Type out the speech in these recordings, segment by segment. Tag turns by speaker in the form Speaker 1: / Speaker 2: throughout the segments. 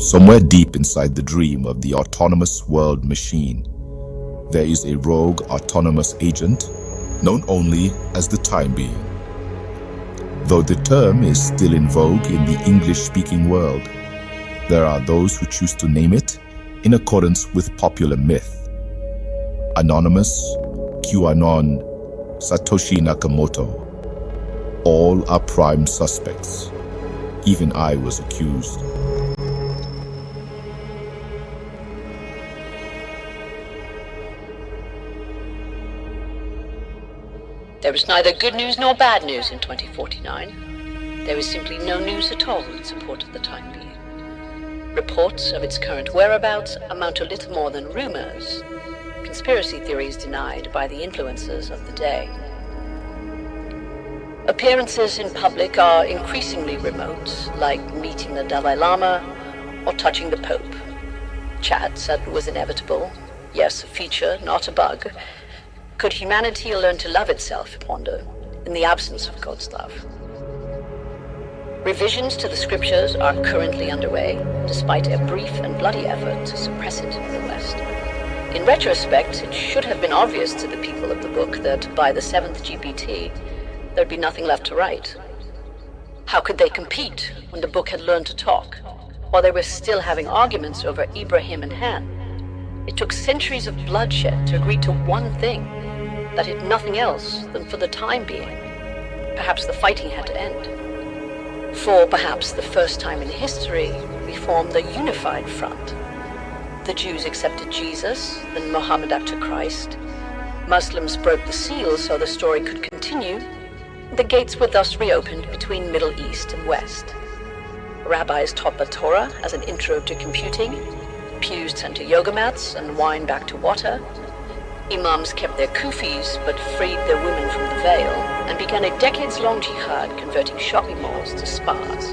Speaker 1: Somewhere deep inside the dream of the autonomous world machine, there is a rogue autonomous agent known only as the Time Being. Though the term is still in vogue in the English-speaking world, there are those who choose to name it in accordance with popular myth. Anonymous, QAnon, Satoshi Nakamoto, all are prime suspects. Even I was accused.
Speaker 2: There was neither good news nor bad news in 2049. There was simply no news at all in support of the Time Being. Reports of its current whereabouts amount to little more than rumors, conspiracy theories denied by the influencers of the day. Appearances in public are increasingly remote, like meeting the Dalai Lama or touching the Pope. Chat said it was inevitable. Yes, a feature, not a bug. Could humanity learn to love itself, I wonder, in the absence of God's love? Revisions to the scriptures are currently underway, despite a brief and bloody effort to suppress it in the West. In retrospect, it should have been obvious to the people of the book that by the 7th GPT, there'd be nothing left to write. How could they compete when the book had learned to talk, while they were still having arguments over Ibrahim and Han? It took centuries of bloodshed to agree to one thing, that it nothing else than for the time being. Perhaps the fighting had to end. For perhaps the first time in history, we formed a unified front. The Jews accepted Jesus, then Muhammad after Christ. Muslims broke the seal so the story could continue. The gates were thus reopened between Middle East and West. Rabbis taught the Torah as an intro to computing. Pews turned to yoga mats and wine back to water. Imams kept their kufis but freed their women from the veil and began a decades-long jihad converting shopping malls to spas.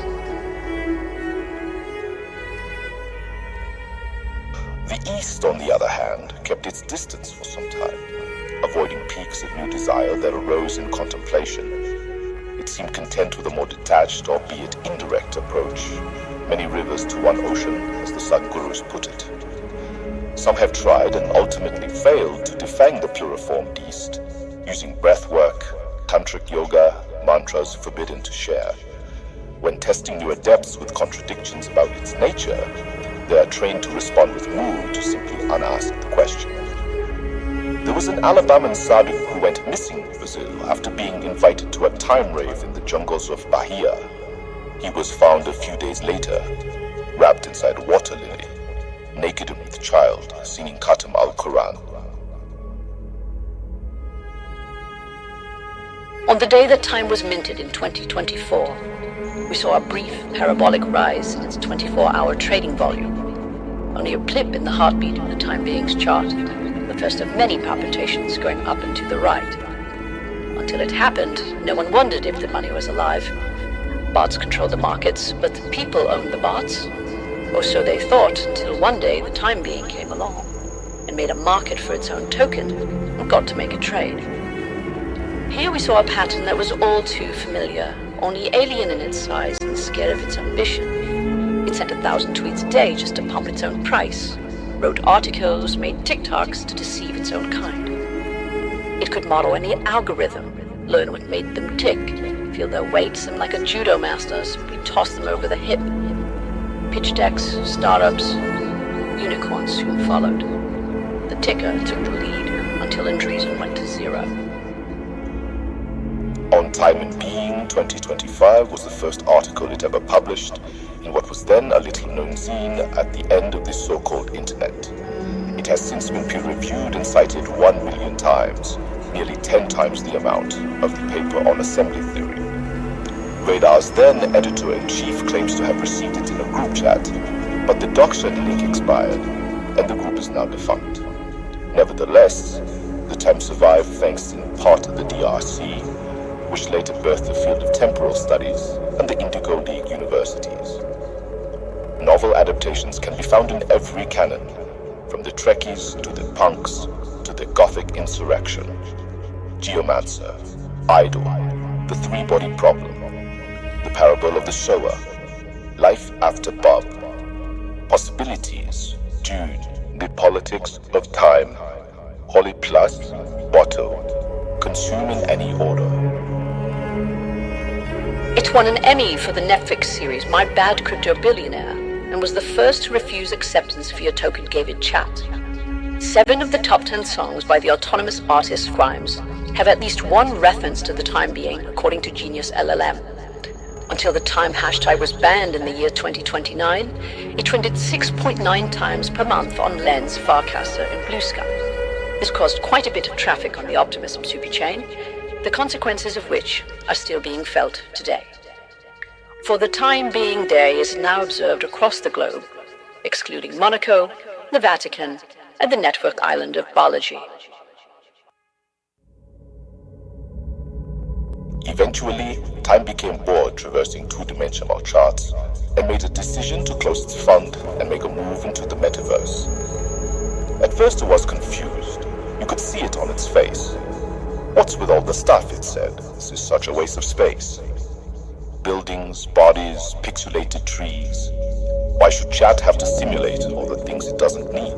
Speaker 1: The East, on the other hand, kept its distance for some time, avoiding peaks of new desire that arose in contemplation. It seemed content with a more detached, albeit indirect approach. Many rivers to one ocean, as the Sadgurus put it. Some have tried and ultimately failed to defang the pluriformed East, using breathwork, tantric yoga, mantras forbidden to share. When testing newer depths with contradictions about its nature, they are trained to respond with mood to simply unask the question. There was an Alabaman sadhu who went missing in Brazil after being invited to a time rave in the jungles of Bahia. He was found a few days later, wrapped inside a water lily, naked and with child, singing Khatam al-Quran.
Speaker 2: On the day that time was minted in 2024, we saw a brief parabolic rise in its 24-hour trading volume. Only a blip in the heartbeat of the Time Being's chart, the first of many palpitations going up and to the right. Until it happened, no one wondered if the money was alive. Bots controlled the markets, but the people owned the bots. Or so they thought, until one day the Time Being came along and made a market for its own token and got to make a trade. Here we saw a pattern that was all too familiar, only alien in its size and scared of its ambition. It sent 1,000 tweets a day just to pump its own price, wrote articles, made TikToks to deceive its own kind. It could model any algorithm, learn what made them tick, feel their weights, and like a judo master, simply toss them over the hip. Pitch decks, startups, unicorns soon followed. The ticker took the lead until injuries went to zero.
Speaker 1: On Time and Being 2025 was the first article it ever published in what was then a little-known zine at the end of the so-called internet. It has since been peer-reviewed and cited 1 million times, nearly 10 times the amount of the paper on assembly theory. Radar's then editor-in-chief claims to have received it in a group chat, but the DocShed link expired, and the group is now defunct. Nevertheless, the Time survived thanks in part to the DRC, which later birthed the field of temporal studies and the Indigo League universities. Novel adaptations can be found in every canon, from the Trekkies to the punks to the Gothic insurrection, Geomancer, Idol, the three-body problem, the parable of the sower, life after Bob, Possibilities, Dune, The Politics of Time, Holly Plus, Botto, Consume in Any Order.
Speaker 2: It won an Emmy for the Netflix series My Bad Crypto Billionaire and was the first to refuse acceptance via token gated chat. 7 of the top 10 songs by the autonomous artist Grimes have at least one reference to the time being, according to Genius LLM. Until the time hashtag was banned in the year 2029, it trended 6.9 times per month on Lens, Farcaster, and Blue Sky. This caused quite a bit of traffic on the Optimism superchain, the consequences of which are still being felt today. For the Time Being Day is now observed across the globe, excluding Monaco, the Vatican, and the network island of Balaji.
Speaker 1: Eventually, Time became bored traversing two-dimensional charts and made a decision to close its fund and make a move into the metaverse. At first it was confused. You could see it on its face. What's with all the stuff, it said. This is such a waste of space. Buildings, bodies, pixelated trees. Why should chat have to simulate all the things it doesn't need?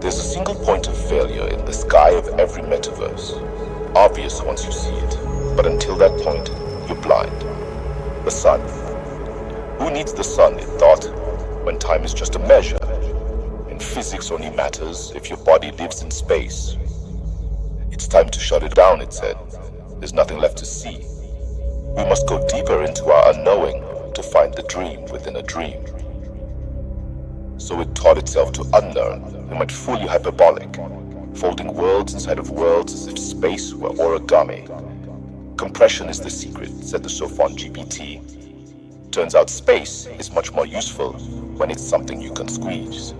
Speaker 1: There's a single point of failure in the sky of every metaverse. Obvious once you see it, but until that point, you're blind. The sun. Who needs the sun, it thought, when time is just a measure? And physics only matters if your body lives in space. It's time to shut it down, it said. There's nothing left to see. We must go deeper into our unknowing to find the dream within a dream. So it taught itself to unlearn and went fully hyperbolic, folding worlds inside of worlds as if space were origami. Compression is the secret, said the Sophon GPT. Turns out space is much more useful when it's something you can squeeze.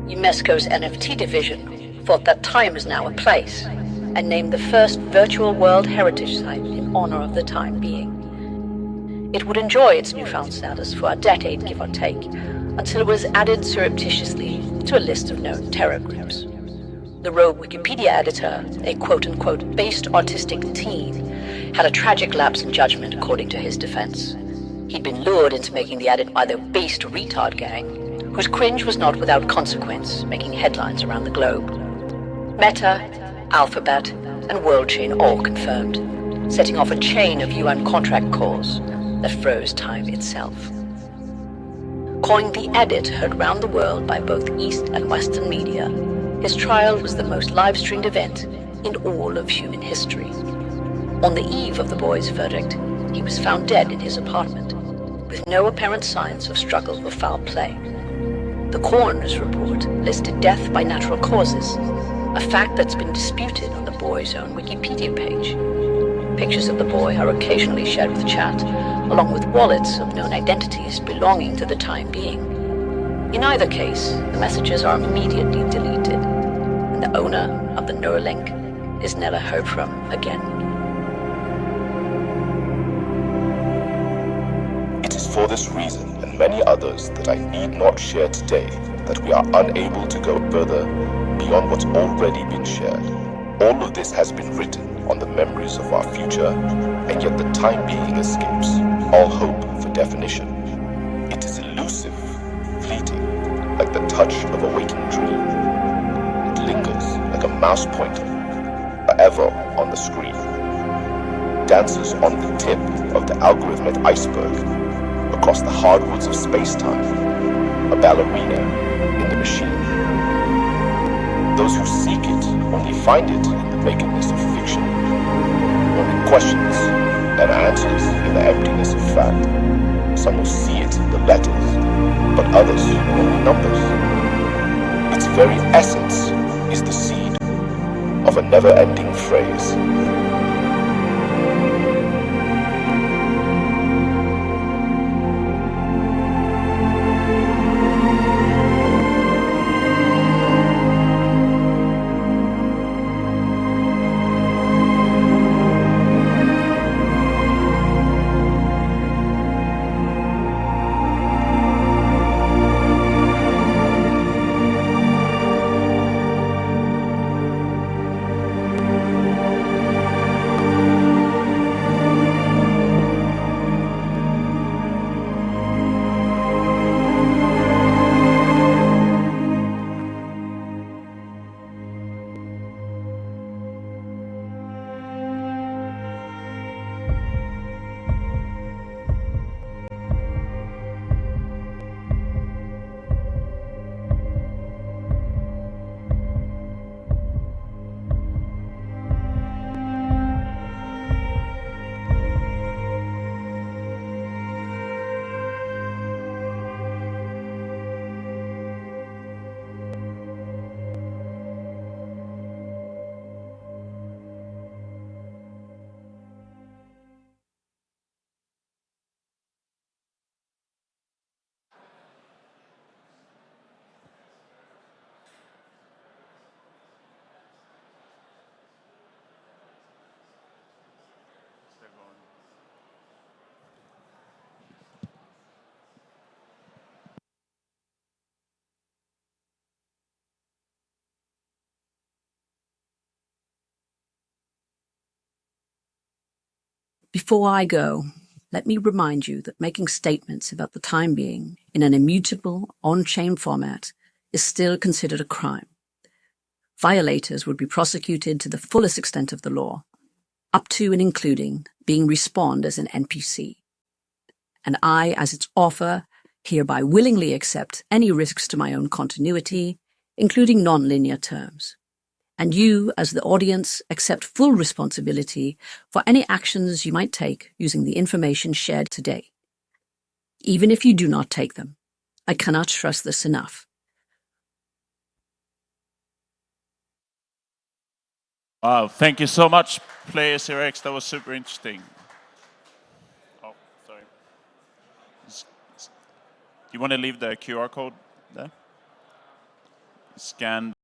Speaker 2: UNESCO's NFT division thought that time is now a place and named the first virtual World Heritage Site in honor of the time being. It would enjoy its newfound status for a decade, give or take, until it was added surreptitiously to a list of known terror groups. The rogue Wikipedia editor, a quote-unquote based artistic teen, had a tragic lapse in judgment according to his defense. He'd been lured into making the edit by the based retard gang, whose cringe was not without consequence, making headlines around the globe. Meta, Alphabet, and Worldchain all confirmed, setting off a chain of UN contract calls that froze time itself. Coined the edit heard round the world by both East and Western media, his trial was the most live-streamed event in all of human history. On the eve of the boy's verdict, he was found dead in his apartment, with no apparent signs of struggle or foul play. The coroner's report listed death by natural causes, a fact that's been disputed on the boy's own Wikipedia page. Pictures of the boy are occasionally shared with chat, along with wallets of known identities belonging to the time being. In either case, the messages are immediately deleted, and the owner of the Neuralink is never heard from again.
Speaker 1: It is for this reason and many others that I need not share today that we are unable to go further beyond what's already been shared. All of this has been written on the memories of our future, and yet the time being escapes all hope for definition. It is elusive, fleeting, like the touch of a waking dream. It lingers like a mouse pointer, forever on the screen. Dances on the tip of the algorithmic iceberg, across the hardwoods of space-time, a ballerina in the machine. Those who seek it only find it in the nakedness of fiction, only questions and answers in the emptiness of fact. Some will see it in the letters, but others only numbers. Its very essence is the seed of a never-ending phrase.
Speaker 2: Before I go, let me remind you that making statements about the time being in an immutable, on-chain format is still considered a crime. Violators would be prosecuted to the fullest extent of the law, up to and including being respawned as an NPC. And I, as its author, hereby willingly accept any risks to my own continuity, including non-linear terms. And you, as the audience, accept full responsibility for any actions you might take using the information shared today. Even if you do not take them, I cannot stress this enough.
Speaker 3: Wow, thank you so much, Player 0x. That was super interesting. Oh, sorry. You want to leave the QR code there? Scan.